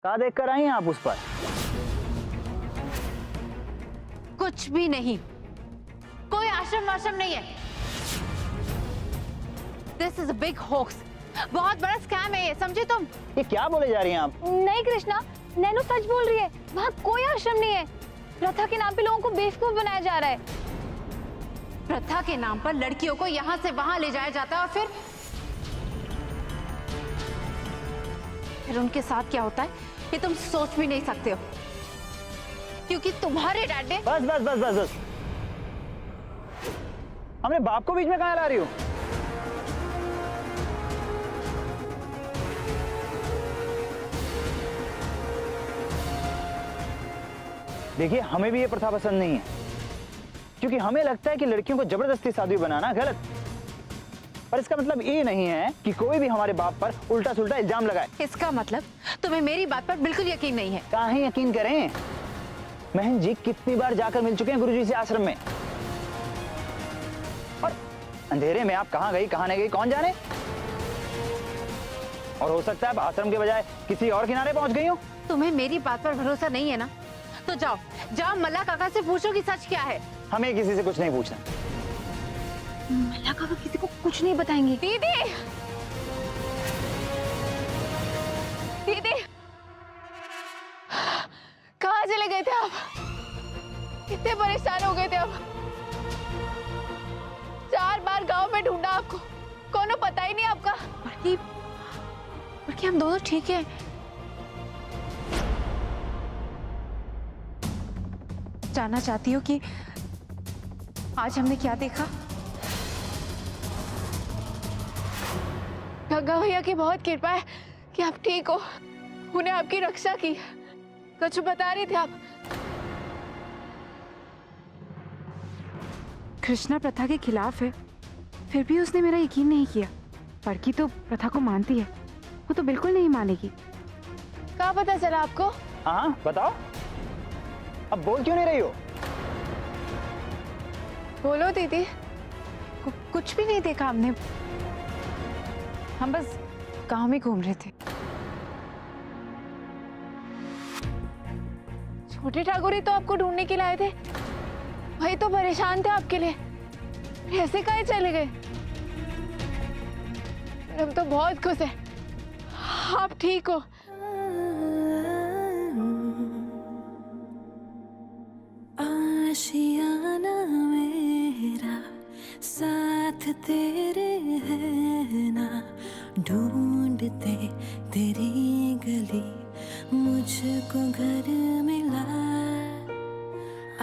क्या देख कर आई हैं आप उस पर? कुछ भी नहीं, कोई आश्रम वाश्रम नहीं है। This is a big hoax, बहुत बड़ा स्कैम है ये, समझे तुम? ये क्या बोले जा रही हैं आप? नहीं कृष्णा, नैनो सच बोल रही है। वहाँ कोई आश्रम नहीं है। प्रथा के नाम पे लोगों को बेवकूफ बनाया जा रहा है। प्रथा के नाम पर लड़कियों को यहाँ से वहां ले जाया जाता है और फिर उनके साथ क्या होता है ये तुम सोच भी नहीं सकते हो, क्योंकि तुम्हारे डैड ने। बस बस बस बस बस, हमने बाप को बीच में कहाँ ला रही हो? देखिए, हमें भी ये प्रथा पसंद नहीं है, क्योंकि हमें लगता है कि लड़कियों को जबरदस्ती साध्वी बनाना गलत। पर इसका मतलब ये नहीं है कि कोई भी हमारे बाप पर उल्टा सुल्टा इल्जाम लगाए। इसका मतलब तुम्हें मेरी बात पर बिल्कुल यकीन नहीं है। काहे यकीन करें? महन जी कितनी बार जाकर मिल चुके हैं गुरुजी से आश्रम में, और अंधेरे में आप कहाँ गई कहाँ नहीं गई कौन जाने। और हो सकता है आप आश्रम के बजाय किसी और किनारे पहुंच गई हो। तुम्हें मेरी बात पर भरोसा नहीं है ना, तो जाओ जाओ मल्ला काका से पूछो कि सच क्या है। हमें किसी से कुछ नहीं पूछना। मल्ला काका किसी को कुछ नहीं बताएंगे। दीदी, दीदी, कहाँ चले गए थे आप? कितने परेशान हो गए थे आप? 4 बार गांव में ढूंढा आपको, कोनो पता ही नहीं आपका। बल्कि हम दोनों ठीक हैं। जानना चाहती हो कि आज हमने क्या देखा? गंगा भैया की बहुत कृपा है कि आप ठीक हो, उन्हें आपकी रक्षा की। कुछ बता रहे थे आप? कृष्णा प्रथा के खिलाफ है, फिर भी उसने मेरा यकीन नहीं किया। बड़की तो प्रथा को मानती है, वो तो बिल्कुल नहीं मानेगी। क्या पता चला आपको? हाँ बताओ, अब बोल क्यों नहीं रही हो? बोलो दीदी। कुछ भी नहीं देखा हमने, हम बस गांव में घूम रहे थे। छोटे ठाकुर ही तो आपको ढूंढने के लिए आए थे, वही तो परेशान थे आपके लिए। ऐसे काहे चले गए? हम तो बहुत खुश हैं, आप ठीक हो। आशियाना मेरा साथ तेरे है ना, ढूंढते तेरी गली मुझको घर मिला।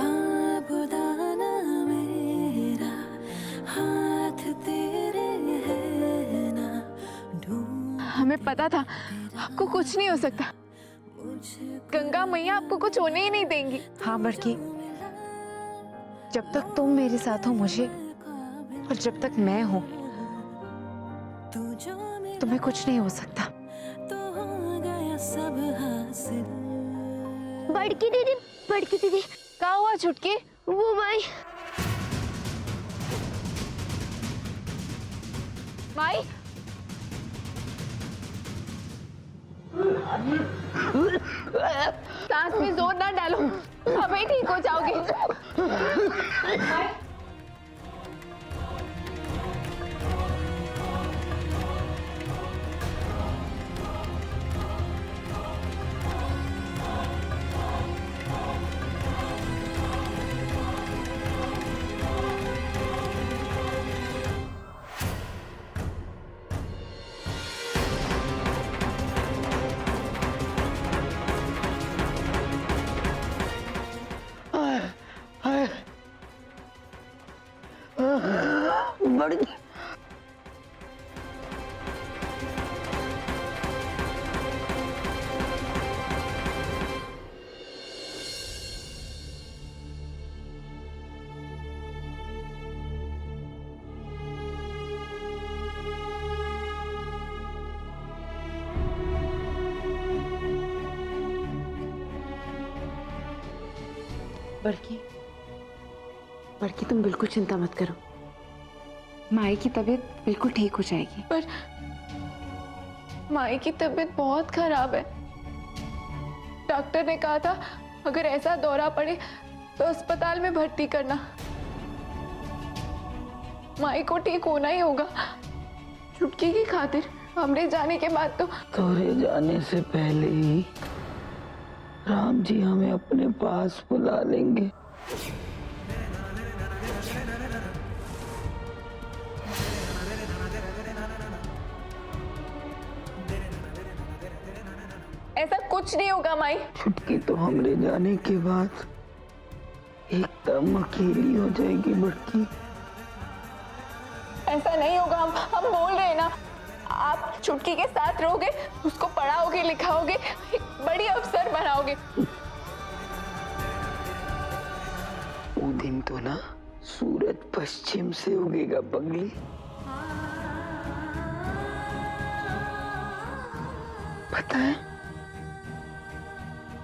आबुदाना मेरा हाथ तेरे है ना, हमें पता था आपको कुछ नहीं हो सकता। गंगा मैया आपको कुछ होने ही नहीं देंगी। हाँ बड़की, जब तक तुम मेरे साथ हो मुझे, और जब तक मैं हूं तुम्हें कुछ नहीं हो सकता। तो हो गया सब हासिल। बड़की दीदी क्या हुआ छुटकी? वो माई माई, सांस में जोर ना डालो, अभी ठीक हो जाओगे। बड़ी बड़की तुम बिल्कुल चिंता मत करो, माई की तबीयत बिल्कुल ठीक हो जाएगी। पर माई की तबीयत बहुत खराब है। डॉक्टर ने कहा था अगर ऐसा दौरा पड़े तो अस्पताल में भर्ती करना। माई को ठीक होना ही होगा। चुटकी की खातिर हमरे जाने के बाद तो तोरे जाने से पहले ही राम जी हमें अपने पास बुला लेंगे। ऐसा कुछ नहीं होगा माई। छुटकी तो हमरे जाने के बाद एकदम अकेली हो जाएगी बड़की। ऐसा नहीं होगा, हम बोल रहे हैं ना। आप चुटकी के साथ रहोगे, उसको पढ़ाओगे लिखाओगे, एक बड़ी अफसर बनाओगे। वो दिन तो ना सूरज पश्चिम से उगेगा पगली। पता है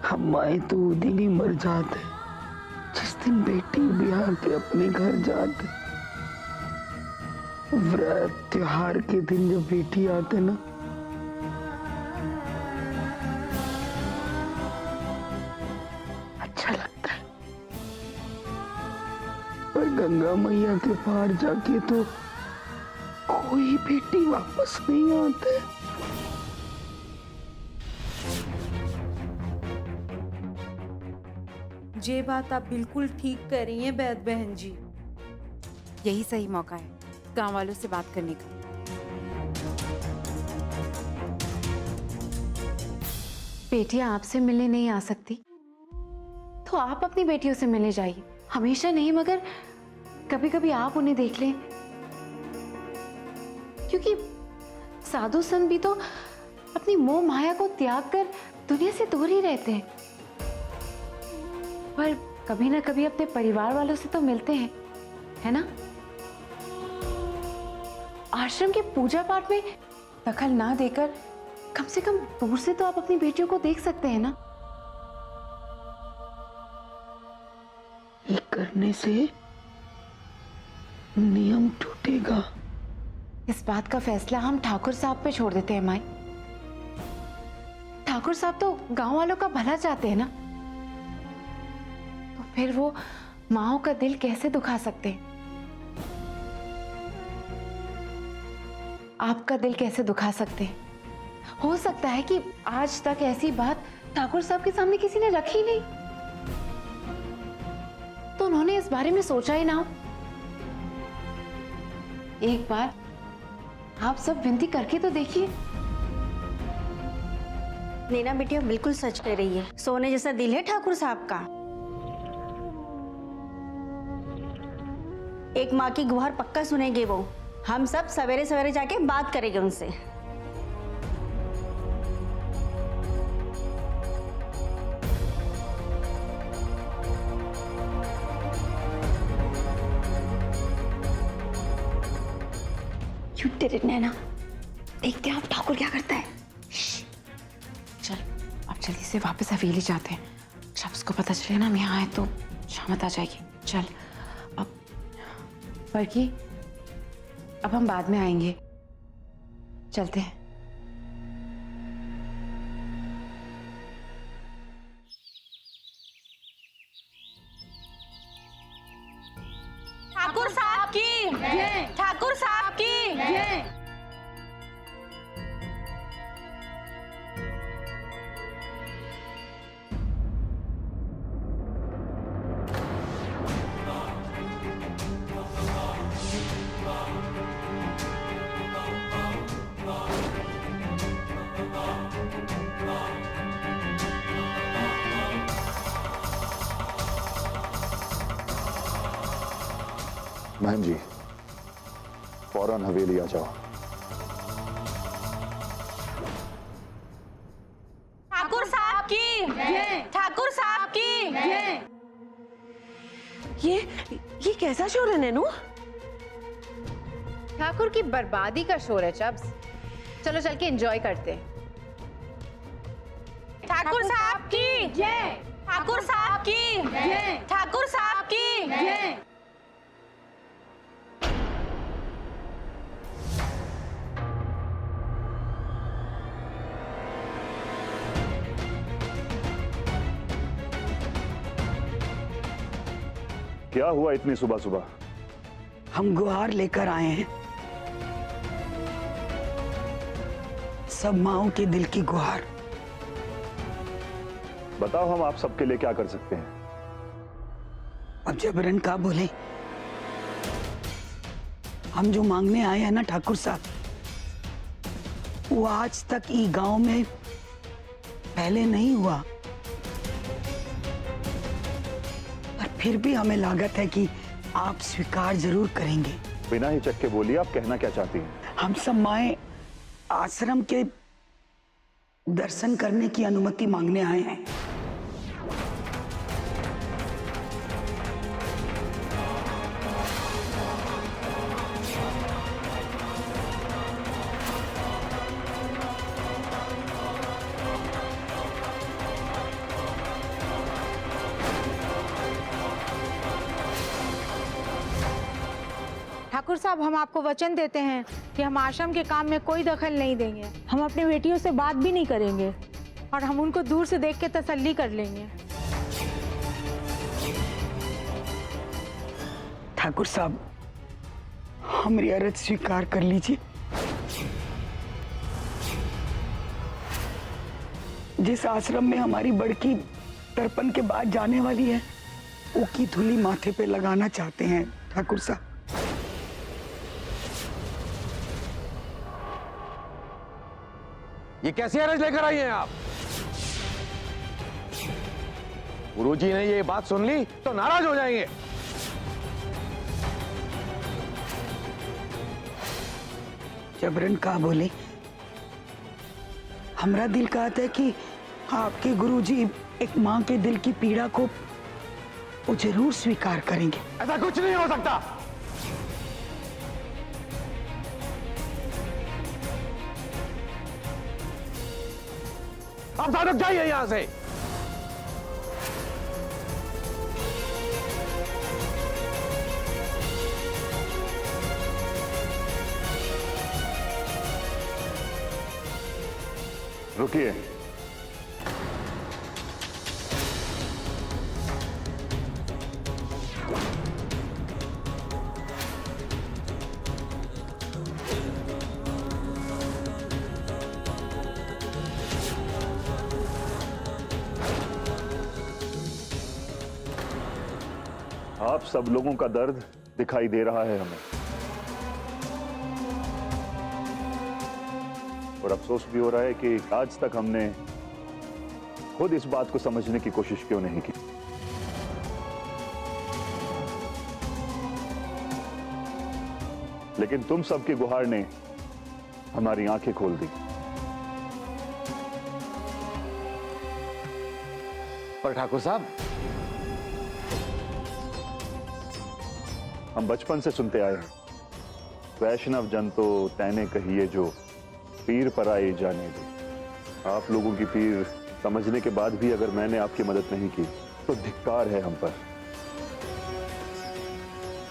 हम माए तो वो दिन ही मर जाते जिस दिन बेटी ब्याह के अपने घर जाते। व्रत त्योहार के दिन जब बेटी आते ना, अच्छा लगता है। पर गंगा मैया के पार जाके तो कोई बेटी वापस नहीं आते। ये बात आप बिल्कुल ठीक कर रही हैं बैद बहन जी। यही सही मौका है गांव वालों से बात करने का। बेटियां आपसे मिलने नहीं आ सकती तो आप अपनी बेटियों से मिलने जाइए। हमेशा नहीं मगर कभी कभी आप उन्हें देख लें, क्योंकि साधु संत भी तो अपनी मोह माया को त्याग कर दुनिया से दूर ही रहते हैं, पर कभी ना कभी अपने परिवार वालों से तो मिलते हैं, है ना। आश्रम के पूजा पाठ में दखल ना देकर कम से कम दूर से तो आप अपनी बेटियों को देख सकते हैं ना। ये करने से नियम टूटेगा। इस बात का फैसला हम ठाकुर साहब पे छोड़ देते हैं माई। ठाकुर साहब तो गांव वालों का भला चाहते हैं ना, तो फिर वो माओ का दिल कैसे दुखा सकते हैं? आपका दिल कैसे दुखा सकते हैं? हो सकता है कि आज तक ऐसी बात ठाकुर साहब के सामने किसी ने रखी नहीं, तो उन्होंने इस बारे में सोचा ही ना हो। एक बार आप सब विनती करके तो देखिए। नैना बेटिया बिल्कुल सच कह रही है, सोने जैसा दिल है ठाकुर साहब का। एक माँ की गुहार पक्का सुनेंगे वो। हम सब सवेरे सवेरे जाके बात करेंगे उनसे। You did it, नैना। देखते हैं आप ठाकुर क्या करता है। चल अब जल्दी से वापस हवेली जाते हैं। जब उसको पता चले ना हम यहाँ आए तो शामत आ जाएगी। चल अब बल्कि अब हम बाद में आएंगे, चलते हैं। ठाकुर साहब की जय। ठाकुर साहब की जय। बहन जी फौरन हवेली आ जाओ। ठाकुर साहब की जय। ठाकुर साहब की जय। ये कैसा शोर है नैनू? ठाकुर की बर्बादी का शोर है चब्स। चलो चल के एंजॉय करते हैं। ठाकुर साहब की जय। ठाकुर साहब की जय। ठाकुर साहब की जय। क्या हुआ इतनी सुबह सुबह? हम गुहार लेकर आए हैं, सब माओं के दिल की गुहार। बताओ हम आप सबके लिए क्या कर सकते हैं? अब जबरन का बोले, हम जो मांगने आए हैं ना ठाकुर साहब, वो आज तक ई गांव में पहले नहीं हुआ। पर फिर भी हमें लागत है कि आप स्वीकार जरूर करेंगे। बिना हिचक के बोलिए, आप कहना क्या चाहती हैं? हम सब माए आश्रम के दर्शन करने की अनुमति मांगने आए हैं। ठाकुर साहब, हम आपको वचन देते हैं कि हम आश्रम के काम में कोई दखल नहीं देंगे। हम अपनी बेटियों से बात भी नहीं करेंगे और हम उनको दूर से देख के तसल्ली कर लेंगे। ठाकुर साहब, हमारी अर्ज स्वीकार कर लीजिए। जिस आश्रम में हमारी बड़की तर्पण के बाद जाने वाली है, वो की धूली माथे पे लगाना चाहते हैं ठाकुर साहब। ये कैसी अरज लेकर आई हैं आप? गुरुजी ने ये बात सुन ली तो नाराज हो जाएंगे। जबरन का बोले, हमरा दिल कहता है कि आपके गुरुजी एक माँ के दिल की पीड़ा को वो जरूर स्वीकार करेंगे। ऐसा कुछ नहीं हो सकता। आप साधक जाइए यहां से। रुकिए। आप सब लोगों का दर्द दिखाई दे रहा है हमें, और अफसोस भी हो रहा है कि आज तक हमने खुद इस बात को समझने की कोशिश क्यों नहीं की। लेकिन तुम सबकी गुहार ने हमारी आंखें खोल दी। पर ठाकुर साहब, हम बचपन से सुनते आए हैं, वैष्णव जन तो तैने कहिए जो पीर पर आए जाने दे। आप लोगों की पीर समझने के बाद भी अगर मैंने आपकी मदद नहीं की तो धिक्कार है हम पर।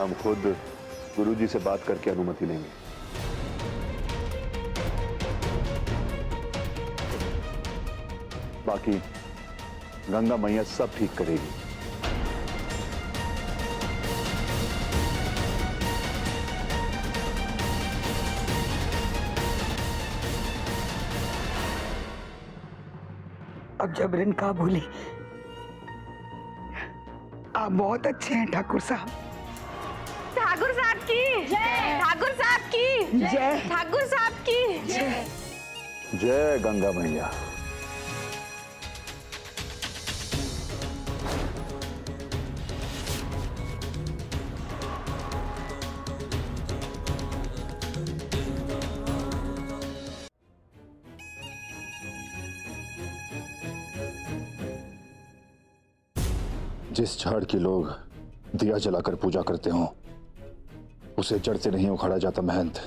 हम खुद गुरुजी से बात करके अनुमति लेंगे। बाकी गंगा मैया सब ठीक करेगी। अब जबरन का बोले, आप बहुत अच्छे हैं ठाकुर साहब। ठाकुर साहब की जय। ठाकुर साहब की जय। ठाकुर साहब की जय। जय गंगा मैया। जिस झाड़ की लोग दिया जलाकर पूजा करते हों, उसे जड़ से नहीं उखाड़ा जाता महंत।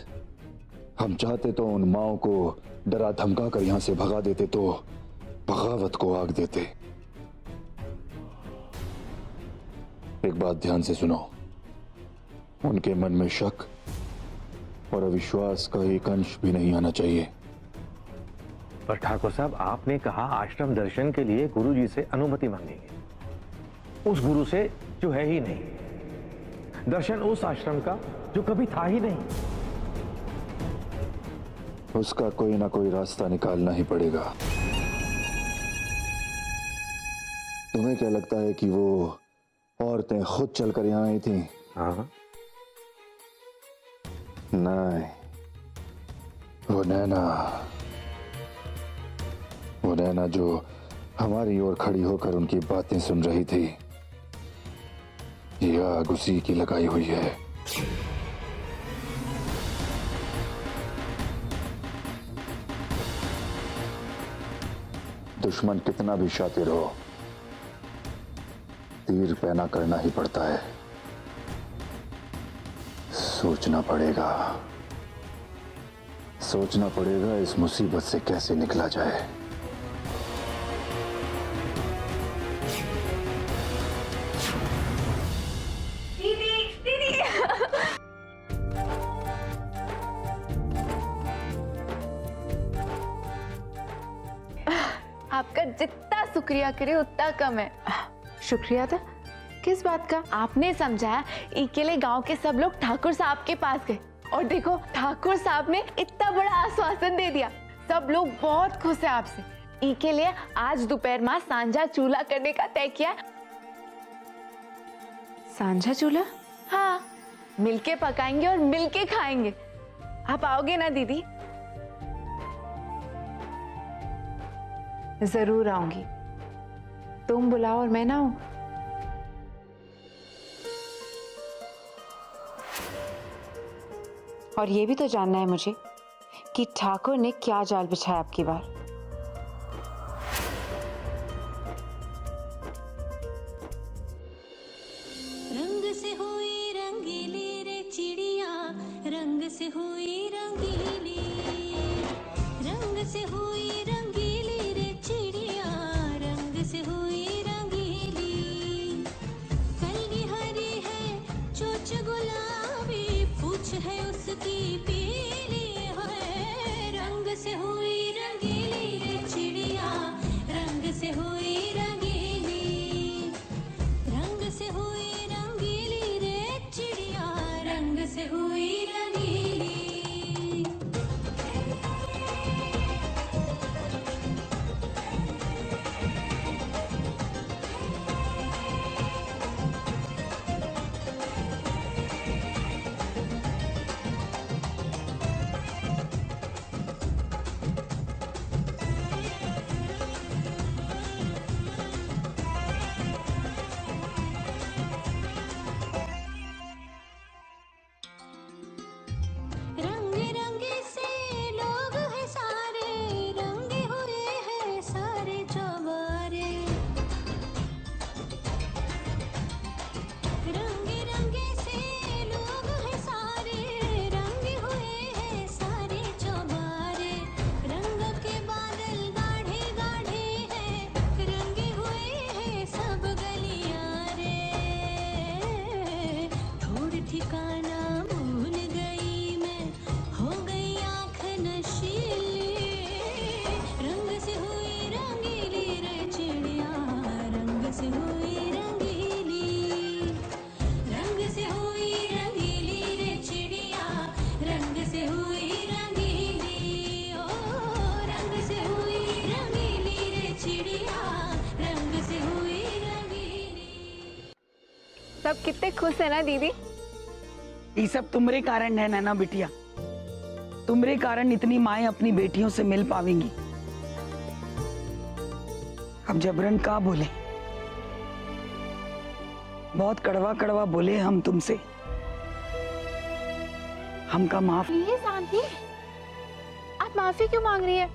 हम चाहते तो उन माओं को डरा धमका कर यहां से भगा देते, तो बगावत को आग देते। एक बात ध्यान से सुनो, उनके मन में शक और अविश्वास का एक अंश भी नहीं आना चाहिए। पर ठाकुर साहब, आपने कहा आश्रम दर्शन के लिए गुरुजी से अनुमति मांगेंगे, उस गुरु से जो है ही नहीं। दर्शन उस आश्रम का जो कभी था ही नहीं। उसका कोई ना कोई रास्ता निकालना ही पड़ेगा। तुम्हें क्या लगता है कि वो औरतें खुद चलकर यहां आई थी? हाँ, नहीं, वो नैना जो हमारी ओर खड़ी होकर उनकी बातें सुन रही थी, ये आग उसी की लगाई हुई है। दुश्मन कितना भी शातिर हो, तीर पैना करना ही पड़ता है। सोचना पड़ेगा इस मुसीबत से कैसे निकला जाए। आपका जितना शुक्रिया करे उतना कम है। शुक्रिया था किस बात का? आपने समझाया इसके लिए गांव के सब लोग ठाकुर साहब के पास गए और देखो ठाकुर साहब ने इतना बड़ा आश्वासन दे दिया। सब लोग बहुत खुश है आपसे। इसके लिए आज दोपहर में सांझा चूल्हा करने का तय किया। सांझा चूल्हा? हाँ, मिलके पकाएंगे और मिलके खाएंगे। आप आओगे ना दीदी? जरूर आऊंगी। तुम बुलाओ और मैं ना आऊं? और ये भी तो जानना है मुझे कि ठाकुर ने क्या जाल बिछाया आपकी बार। रंग से हुई रंगीली रे चिड़िया, रंग से हुई रंगीली, रंग से हुई रंगीली रे चिड़िया, रंग से हुई रंगीली। कलगी हरी है, चोंच गुलाबी, पूछ है उसकी पीली है। रंग से हुई रंगीली रे चिड़िया, रंग से हुई रंगीली, रंग से हुई रंगीली रे चिड़िया, रंग से हुई रंगीली। रंगे रंगे से लोग हैं सारे, रंगे हुए हैं सारे चौबारे। रंगे रंगे से लोग हैं सारे, रंगे हुए हैं सारे चौबारे। रंग के बादल गाढ़े गाढ़े हैं, रंगे हुए हैं सब गलियां रे। छोड़ ठिकाना भूल गई मैं, हो गई आँख नशीली। रंग से हुई रंगीली रे चिड़िया, रंग से हुई रंगीली, रंग से हुई रंगीली रे चिड़िया, रंग से हुई रंगीली। ओ रंग से हुई रंगीली रे चिड़िया, रंग से हुई रंगीली। सब कितने खुश है ना दीदी? ये सब तुम्हारे कारण है नैना बिटिया। तुम्हारे कारण इतनी माएं अपनी बेटियों से मिल पावेंगी। अब जबरन का बोले, बहुत कड़वा कड़वा बोले हम तुमसे। हमका माफ। ये शांति, आप माफी क्यों मांग रही है?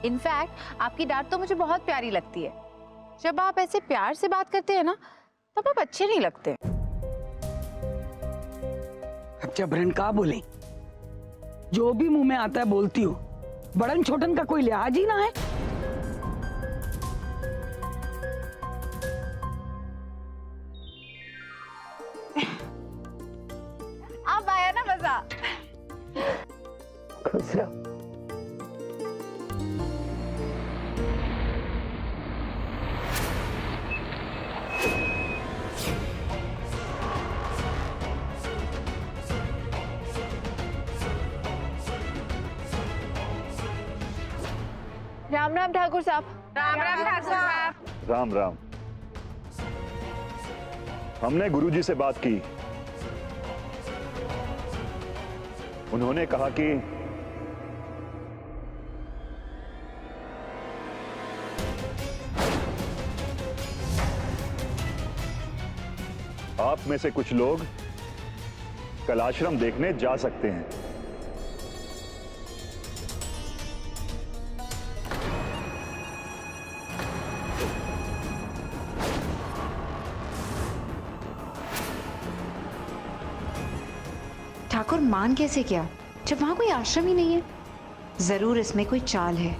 इनफैक्ट आपकी डांट तो मुझे बहुत प्यारी लगती है। जब आप ऐसे प्यार से बात करते हैं ना, तब आप अच्छे नहीं लगते। अब जबरन का बोले, जो भी मुंह में आता है बोलती हो। बड़न छोटन का कोई लिहाज ही ना है। अब आया ना मजा? खुश रहो। राम राम ठाकुर साहब। राम राम ठाकुर साहब। राम राम। हमने गुरुजी से बात की। उन्होंने कहा कि आप में से कुछ लोग कल आश्रम देखने जा सकते हैं। ठाकुर मान कैसे गया जब वहां कोई आश्रम ही नहीं है? जरूर इसमें कोई चाल है।